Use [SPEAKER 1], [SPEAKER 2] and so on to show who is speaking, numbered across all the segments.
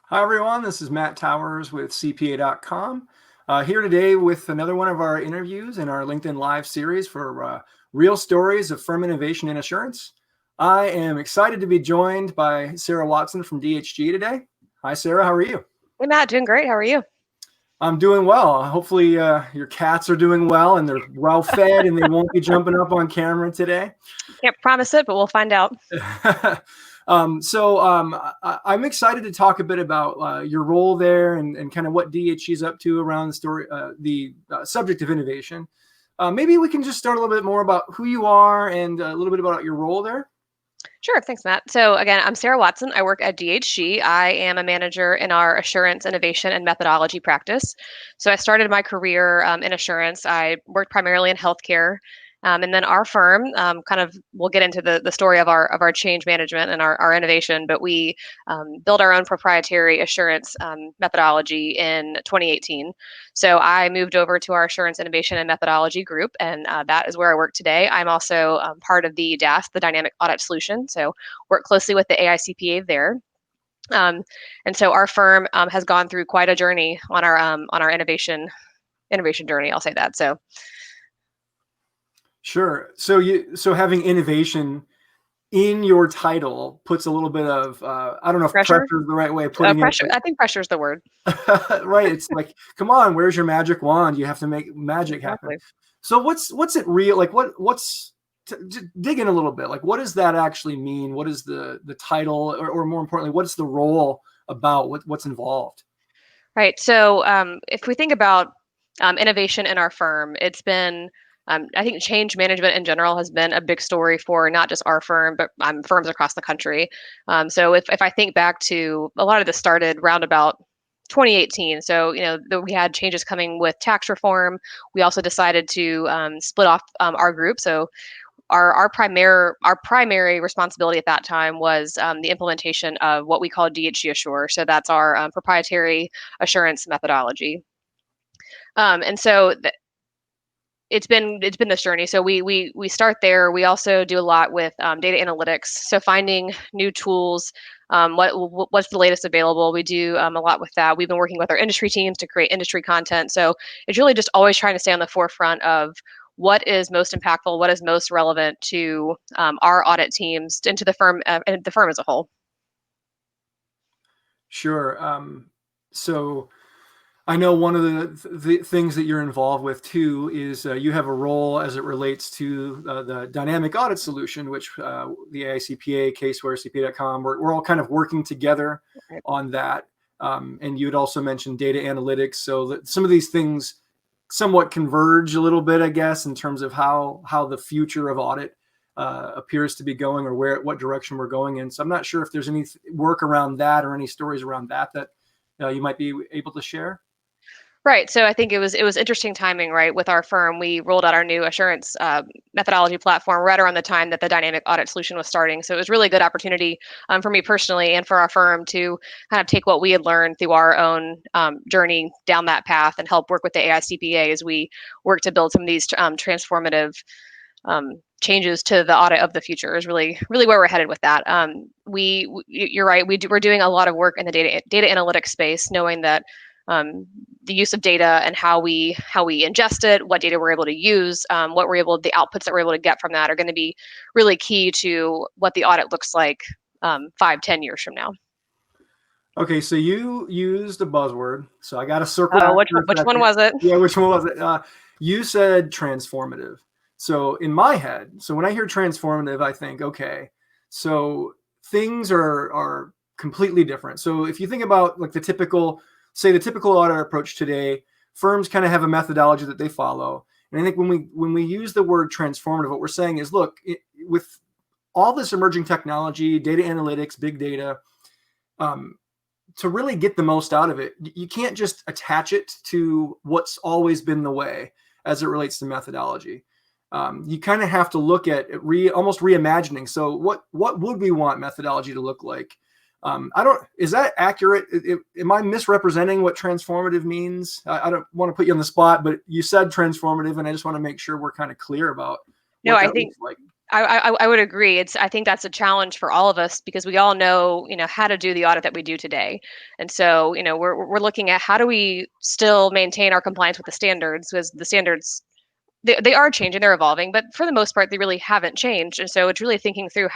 [SPEAKER 1] Hi, everyone. This is Matt Towers with CPA.com. Here today with another one of our interviews in our LinkedIn Live series for real stories of firm innovation and assurance. I am excited to be joined by Sara Watson from DHG today. Hi, Sara. How are you?
[SPEAKER 2] Hey, Matt, doing great. How are you?
[SPEAKER 1] I'm doing well. Hopefully, your cats are doing well and they're well fed and they won't be jumping up on camera today.
[SPEAKER 2] Can't promise it, but we'll find out.
[SPEAKER 1] I'm excited to talk a bit about your role there and kind of what DHG is up to around the subject of innovation. Maybe we can just start a little bit more about who you are and a little bit about your role there.
[SPEAKER 2] Sure. Thanks, Matt. So, again, I'm Sara Watson. I work at DHG. I am a manager in our assurance, innovation, and methodology practice. So, I started my career in assurance. I worked primarily in healthcare. And then our firm, we'll get into the story of our change management and our innovation, but we built our own proprietary assurance methodology in 2018. So I moved over to our assurance, innovation, and methodology group, and that is where I work today. I'm also part of the DAS, the Dynamic Audit Solution. So work closely with the AICPA there. And so our firm has gone through quite a journey on our innovation journey. I'll say that. So.
[SPEAKER 1] Sure. So having innovation in your title puts a little bit of I don't know if pressure is the right way of putting
[SPEAKER 2] pressure.
[SPEAKER 1] it.
[SPEAKER 2] I think pressure is the word.
[SPEAKER 1] Right. It's like, come on, where's your magic wand? You have to make magic happen. So what's it real like? What's dig in a little bit. Like, what does that actually mean? What is the title, or more importantly, what's the role about? What's involved?
[SPEAKER 2] Right. So if we think about innovation in our firm, it's been I think change management in general has been a big story for not just our firm, but firms across the country. So if I think back to a lot of this started round about 2018. So, we had changes coming with tax reform. We also decided to split off our group. So our primary responsibility at that time was the implementation of what we call DHG Assure. So that's our proprietary assurance methodology. And so it's been this journey. So we start there. We also do a lot with data analytics. So finding new tools, what's the latest available. We do a lot with that. We've been working with our industry teams to create industry content. So it's really just always trying to stay on the forefront of what is most impactful, what is most relevant to our audit teams and to the firm and the firm as a whole.
[SPEAKER 1] Sure. So I know one of the things that you're involved with too is you have a role as it relates to the dynamic audit solution, which the AICPA, Caseware, CPA.com, we're all kind of working together on that. And you had also mentioned data analytics. So that some of these things somewhat converge a little bit, I guess, in terms of how the future of audit appears to be going, or what direction we're going in. So I'm not sure if there's any work around that or any stories around that you might be able to share.
[SPEAKER 2] Right. So I think it was interesting timing, right? With our firm, we rolled out our new assurance methodology platform right around the time that the dynamic audit solution was starting. So it was really a good opportunity for me personally and for our firm to kind of take what we had learned through our own journey down that path and help work with the AICPA as we work to build some of these transformative changes to the audit of the future. Is really where we're headed with that. You're right. We're doing a lot of work in the data analytics space, knowing that the use of data and how we ingest it, what data we're able to use, the outputs that we're able to get from that are going to be really key to what the audit looks like 5-10 years from now.
[SPEAKER 1] Okay, so you used a buzzword, so I got to circle
[SPEAKER 2] back.
[SPEAKER 1] Which
[SPEAKER 2] one was it?
[SPEAKER 1] Yeah, which one was it? You said transformative. So in my head, so when I hear transformative, I think, okay, so things are completely different. So if you think about like the typical audit approach today, firms kind of have a methodology that they follow. And I think when we use the word transformative, what we're saying is, look, with all this emerging technology, data analytics, big data, to really get the most out of it, you can't just attach it to what's always been the way as it relates to methodology. You kind of have to look at almost reimagining. So what would we want methodology to look like? Is that accurate? Am I misrepresenting what transformative means? I don't want to put you on the spot, but you said transformative, and I just want to make sure we're kind of clear about what that looks like.
[SPEAKER 2] I would agree. I think that's a challenge for all of us because we all know, how to do the audit that we do today. And so, we're looking at how do we still maintain our compliance with the standards, because the standards, they are changing, they're evolving, but for the most part, they really haven't changed. And so it's really thinking through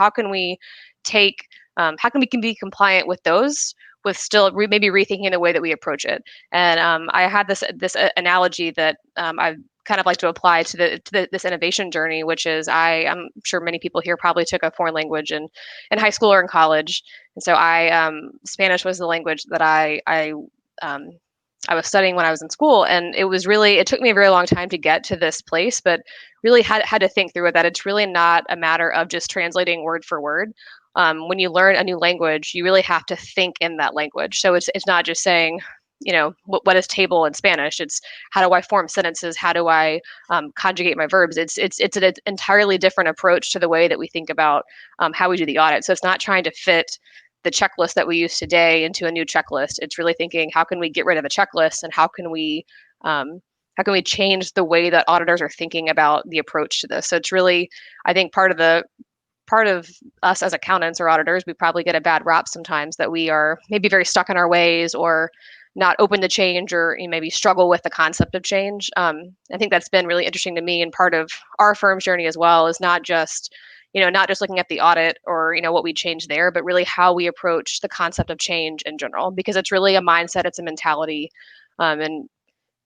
[SPEAKER 2] take, how can we can be compliant with those, with still maybe rethinking the way that we approach it. And I had this analogy that I've kind of like to apply to this innovation journey, which is I'm sure many people here probably took a foreign language in high school or in college, and so Spanish was the language that um, I was studying when I was in school, and it took me a very long time to get to this place, but really had to think through it, that it's really not a matter of just translating word for word. When you learn a new language, you really have to think in that language. So it's not just saying, what is table in Spanish? It's how do I form sentences? How do I conjugate my verbs? It's an entirely different approach to the way that we think about how we do the audit. So it's not trying to fit the checklist that we use today into a new checklist. It's really thinking, how can we get rid of the checklist, and how can we change the way that auditors are thinking about the approach to this? So it's really, I think, part of us as accountants or auditors, we probably get a bad rap sometimes, that we are maybe very stuck in our ways, or not open to change, or maybe struggle with the concept of change. I think that's been really interesting to me, and part of our firm's journey as well is not just looking at the audit, or what we change there, but really how we approach the concept of change in general, because it's really a mindset, it's a mentality. And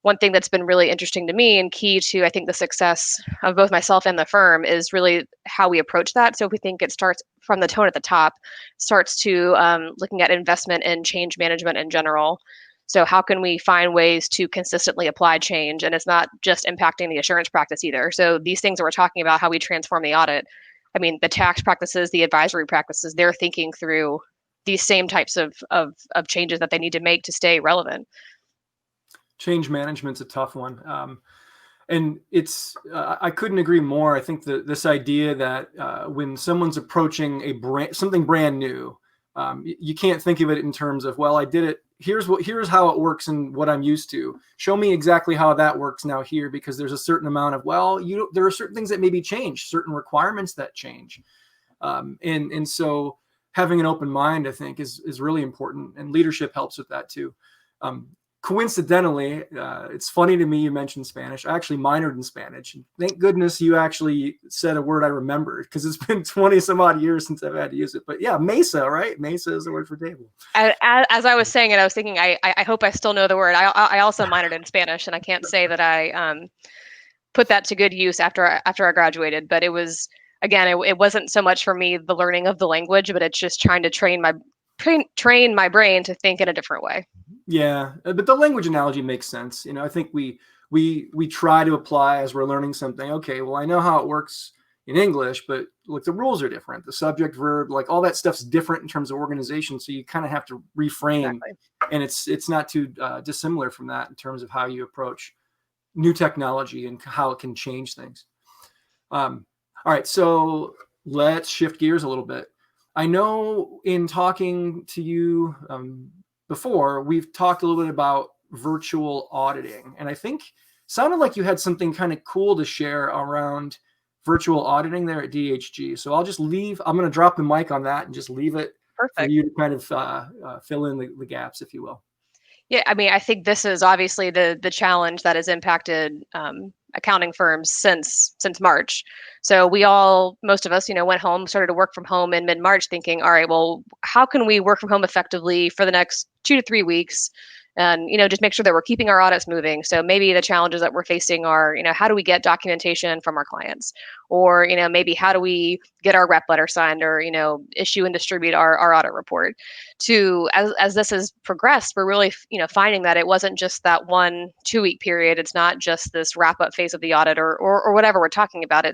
[SPEAKER 2] one thing that's been really interesting to me and key to, I think, the success of both myself and the firm is really how we approach that. So if we think it starts from the tone at the top, starts to looking at investment in change management in general. So how can we find ways to consistently apply change? And it's not just impacting the assurance practice either. So these things that we're talking about, how we transform the audit, I mean, the tax practices, the advisory practices, they're thinking through these same types of changes that they need to make to stay relevant.
[SPEAKER 1] Change management's a tough one. And I couldn't agree more. I think that this idea that when someone's approaching something brand new, you can't think of it in terms of, well, I did it. Here's how it works and what I'm used to. Show me exactly how that works now here, because there's a certain amount of, there are certain things that maybe change, certain requirements that change. And so having an open mind, I think, is really important, and leadership helps with that too. Coincidentally, it's funny to me you mentioned Spanish. I actually minored in Spanish. Thank goodness you actually said a word I remembered, because it's been 20 some odd years since I've had to use it. But yeah, mesa, right? Mesa is the word for table.
[SPEAKER 2] As I was saying it, I was thinking, I hope I still know the word. I also minored in Spanish, and I can't say that I put that to good use after I graduated. But it was, again, it wasn't so much for me the learning of the language, but it's just trying to train my brain to think in a different way.
[SPEAKER 1] Yeah, but the language analogy makes sense. I think we try to apply as we're learning something. Okay, well, I know how it works in English, but like the rules are different. The subject, verb, like all that stuff's different in terms of organization. So you kind of have to reframe,
[SPEAKER 2] Exactly.
[SPEAKER 1] and it's not too dissimilar from that in terms of how you approach new technology and how it can change things. All right, so let's shift gears a little bit. I know in talking to you before, we've talked a little bit about virtual auditing, and I think sounded like you had something kind of cool to share around virtual auditing there at DHG. So I'm going to drop the mic on that and just leave it for
[SPEAKER 2] Perfect.
[SPEAKER 1] you to kind of fill in the gaps, if you will.
[SPEAKER 2] Yeah, I mean, I think this is obviously the challenge that has impacted accounting firms since March. So most of us, went home, started to work from home in mid March, thinking, all right, well, how can we work from home effectively for the next 2 to 3 weeks, and just make sure that we're keeping our audits moving. So maybe the challenges that we're facing are, how do we get documentation from our clients, or maybe how do we get our rep letter signed, or issue and distribute our audit report. As this has progressed, we're really finding that it wasn't just that 1 2 week period. It's not just this wrap up phase of the audit, or whatever we're talking about.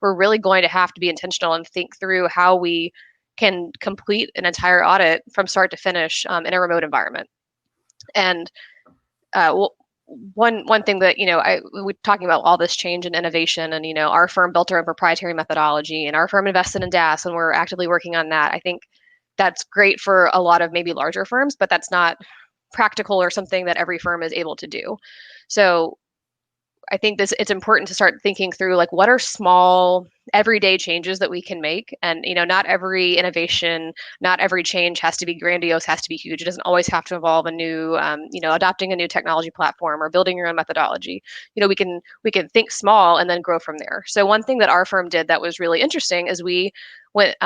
[SPEAKER 2] We're really going to have to be intentional and think through how we can complete an entire audit from start to finish in a remote environment. And well, one thing that we're talking about all this change and innovation, and our firm built our own proprietary methodology, and our firm invested in DAS, and we're actively working on that. I think that's great for a lot of maybe larger firms, but that's not practical or something that every firm is able to do. So I think it's important to start thinking through like what are small everyday changes that we can make. And not every innovation, not every change has to be grandiose, has to be huge. It doesn't always have to involve a new adopting a new technology platform or building your own methodology. We can think small and then grow from there. So one thing that our firm did that was really interesting is we went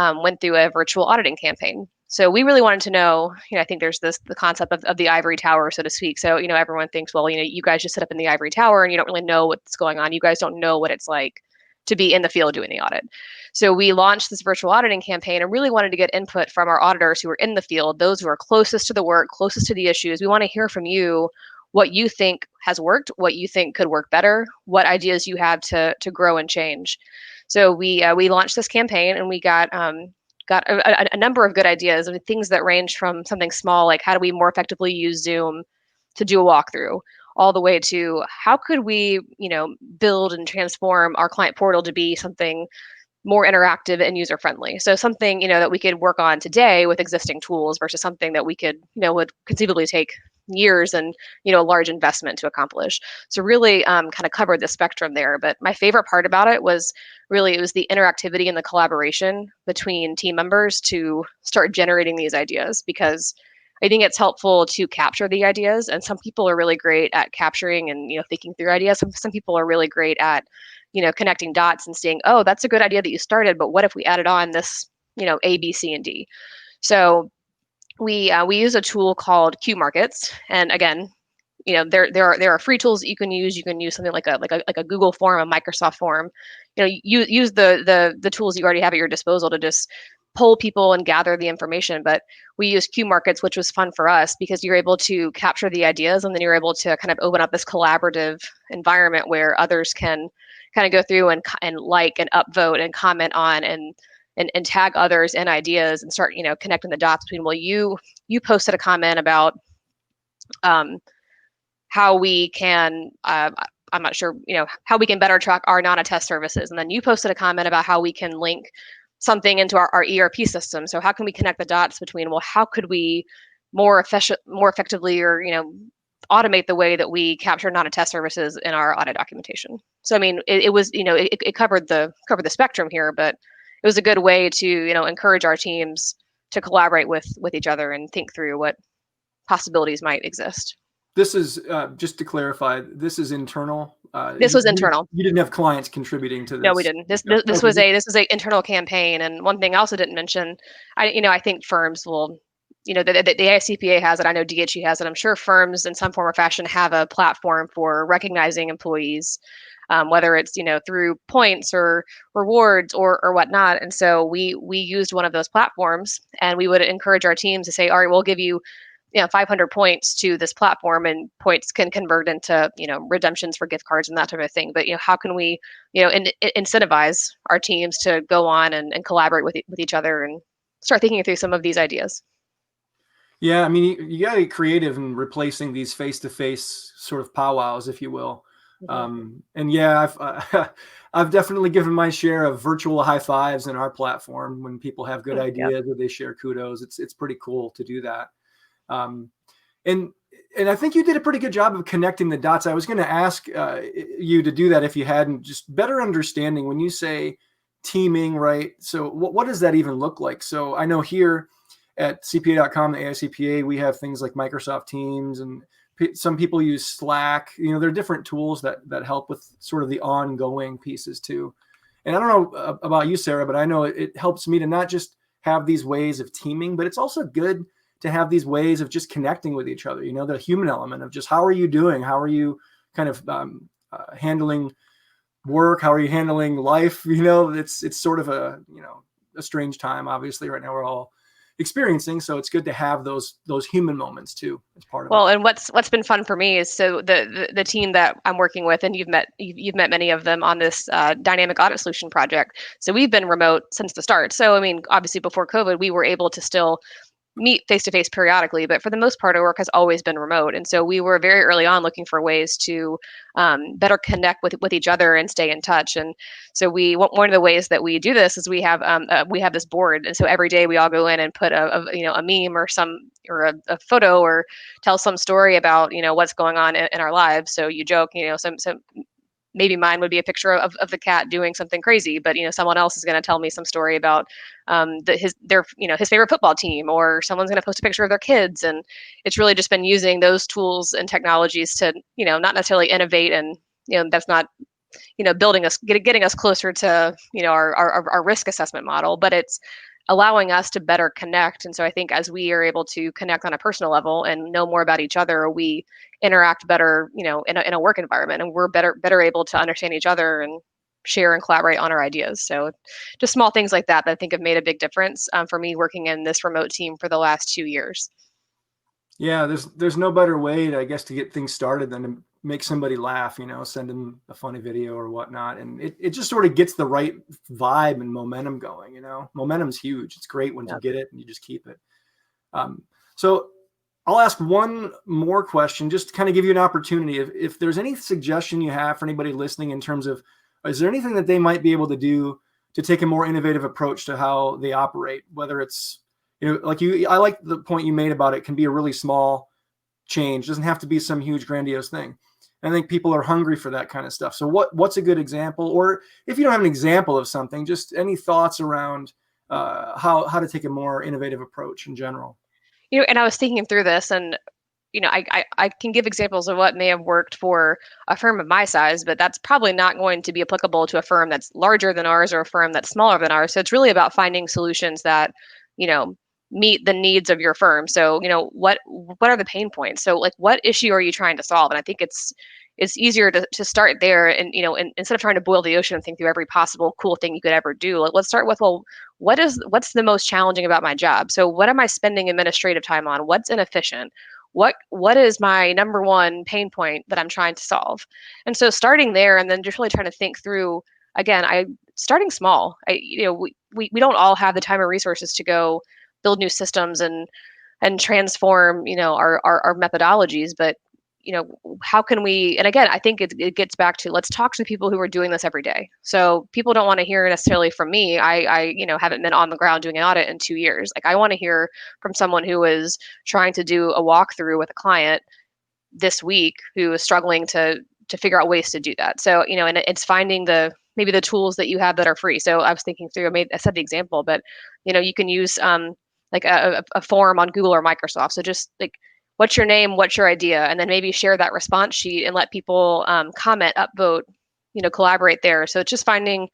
[SPEAKER 2] through a virtual auditing campaign. So we really wanted to know, I think there's the concept of the ivory tower, so to speak. So, everyone thinks, well, you guys just sit up in the ivory tower and you don't really know what's going on. You guys don't know what it's like to be in the field doing the audit. So we launched this virtual auditing campaign and really wanted to get input from our auditors who are in the field, those who are closest to the work, closest to the issues. We want to hear from you what you think has worked, what you think could work better, what ideas you have to grow and change. So we launched this campaign and we got a number of good ideas. I mean, things that range from something small like how do we more effectively use Zoom to do a walkthrough, all the way to how could we build and transform our client portal to be something more interactive and user friendly. So something that we could work on today with existing tools versus something that we could would conceivably take years and a large investment to accomplish. So really kind of covered the spectrum there. But my favorite part about it was the interactivity and the collaboration between team members to start generating these ideas, because I think it's helpful to capture the ideas, and some people are really great at capturing and thinking through ideas. Some people are really great at connecting dots and saying, oh, that's a good idea that you started, but what if we added on this A, B, C, and D. So we use a tool called Q Markets, and again, there are free tools that you can use. You can use something like a Google form, a Microsoft form. You use the tools you already have at your disposal to just poll people and gather the information. But we use Q Markets, which was fun for us because you're able to capture the ideas and then you're able to kind of open up this collaborative environment where others can kind of go through and like and upvote and comment on and tag others in ideas and start connecting the dots between, well, you posted a comment about how we can I'm not sure how we can better track our non-attest services, and then you posted a comment about how we can link something into our ERP system. So how can we connect the dots between, well, how could we more effectively or automate the way that we capture non-attest services in our audit documentation. So I mean, it was it covered the spectrum here, but it was a good way to encourage our teams to collaborate with each other and think through what possibilities might exist.
[SPEAKER 1] This is just to clarify. This is internal.
[SPEAKER 2] This was internal.
[SPEAKER 1] You didn't have clients contributing to
[SPEAKER 2] No, we
[SPEAKER 1] this.
[SPEAKER 2] didn't. This was a internal campaign. And one thing I also didn't mention, I think firms will, the AICPA has it. I know DHE has it. I'm sure firms in some form or fashion have a platform for recognizing employees, whether it's through points or rewards or whatnot. And so we used one of those platforms, and we would encourage our teams to say, all right, we'll give you 500 points to this platform, and points can convert into redemptions for gift cards and that type of thing. But how can we incentivize our teams to go on and collaborate with each other and start thinking through some of these ideas?
[SPEAKER 1] Yeah, I mean, you got to get creative in replacing these face-to-face sort of powwows, if you will.
[SPEAKER 2] Mm-hmm.
[SPEAKER 1] And yeah, I've definitely given my share of virtual high fives in our platform when people have good
[SPEAKER 2] Yep.
[SPEAKER 1] ideas or they share kudos. It's pretty cool to do that. Um, and I think you did a pretty good job of connecting the dots. I was going to ask you to do that if you hadn't, just better understanding when you say teaming, right? So what does that even look like? So I know here at CPA.com, the AICPA, we have things like Microsoft Teams, and some people use Slack. There are different tools that help with sort of the ongoing pieces too. And I don't know about you, Sarah, but I know it helps me to not just have these ways of teaming, but it's also good to have these ways of just connecting with each other. The human element of just how are you doing? How are you kind of handling work? How are you handling life? It's sort of a strange time. Obviously, right now we're all experiencing, so it's good to have those human moments too as part of it.
[SPEAKER 2] Well, and what's been fun for me is so the team that I'm working with, and you've met many of them on this dynamic audit solution project. So we've been remote since the start. So I mean, obviously before COVID, we were able to still meet face to face periodically, but for the most part, our work has always been remote. And so we were very early on looking for ways to better connect with each other and stay in touch. And so one of the ways that we do this is we have this board, and so every day we all go in and put a meme or a photo or tell some story about what's going on in our lives. So you joke, some maybe mine would be a picture of the cat doing something crazy, but someone else is going to tell me some story about his favorite football team, or someone's going to post a picture of their kids. And it's really just been using those tools and technologies to not necessarily innovate, and that's not building us, getting us closer to our risk assessment model, but it's allowing us to better connect. And so I think as we are able to connect on a personal level and know more about each other, we interact better, in a work environment, and we're better able to understand each other and share and collaborate on our ideas. So just small things like that I think have made a big difference for me working in this remote team for the last 2 years.
[SPEAKER 1] Yeah, there's no better way, I guess, to get things started than to make somebody laugh, send them a funny video or whatnot. And it just sort of gets the right vibe and momentum going, Momentum's huge. It's great when you get it and you just keep it. So I'll ask one more question, just to kind of give you an opportunity. If there's any suggestion you have for anybody listening in terms of, is there anything that they might be able to do to take a more innovative approach to how they operate, whether it's, I like the point you made about it can be a really small change. It doesn't have to be some huge grandiose thing. I think people are hungry for that kind of stuff. So what's a good example? Or if you don't have an example of something, just any thoughts around how to take a more innovative approach in general?
[SPEAKER 2] And I was thinking through this, and I can give examples of what may have worked for a firm of my size, but that's probably not going to be applicable to a firm that's larger than ours or a firm that's smaller than ours. So it's really about finding solutions that, meet the needs of your firm. So, what are the pain points? So like, what issue are you trying to solve? And I think it's easier to start there, and instead of trying to boil the ocean and think through every possible cool thing you could ever do, let's start with, well, what's the most challenging about my job? So what am I spending administrative time on? What's inefficient? What is my number one pain point that I'm trying to solve? And so starting there, and then just really trying to think through, again, starting small. We don't all have the time or resources to go build new systems and transform our methodologies, but how can we, and again, I think it gets back to, let's talk to people who are doing this every day. So people don't want to hear necessarily from me. I haven't been on the ground doing an audit in 2 years. Like, I want to hear from someone who is trying to do a walkthrough with a client this week, who is struggling to figure out ways to do that. So and it's finding maybe the tools that you have that are free. So I was thinking through, I said the example, but you can use like a form on Google or Microsoft. So just like, what's your name, what's your idea, and then maybe share that response sheet and let people comment, upvote, collaborate there. So it's just finding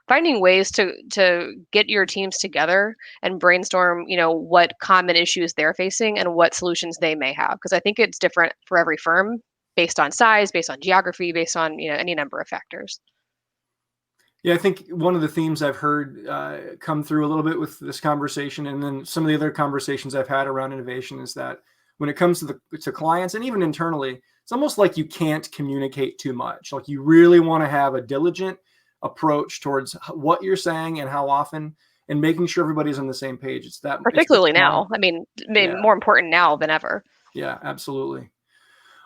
[SPEAKER 2] ways to get your teams together and brainstorm, what common issues they're facing and what solutions they may have. Because I think it's different for every firm, based on size, based on geography, based on any number of factors.
[SPEAKER 1] Yeah, I think one of the themes I've heard come through a little bit with this conversation, and then some of the other conversations I've had around innovation, is that when it comes to clients and even internally, it's almost like you can't communicate too much. Like, you really want to have a diligent approach towards what you're saying and how often, and making sure everybody's on the same page. It's
[SPEAKER 2] Particularly now. Maybe
[SPEAKER 1] yeah,
[SPEAKER 2] more important now than ever.
[SPEAKER 1] yeah, absolutely.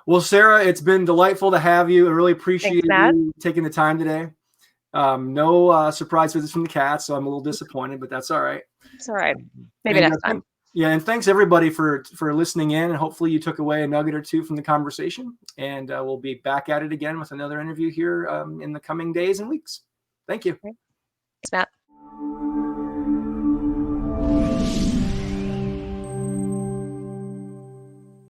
[SPEAKER 1] Well, Sarah, it's been delightful to have you. I really appreciate
[SPEAKER 2] Thanks, Matt.
[SPEAKER 1] you taking the time today. No surprise visits from the cats, so I'm a little disappointed, but that's all right.
[SPEAKER 2] It's all right. Maybe
[SPEAKER 1] And
[SPEAKER 2] next time.
[SPEAKER 1] yeah, and thanks everybody for listening in, and hopefully you took away a nugget or two from the conversation. And we'll be back at it again with another interview here in the coming days and weeks. Thank you.
[SPEAKER 2] Thanks, Matt.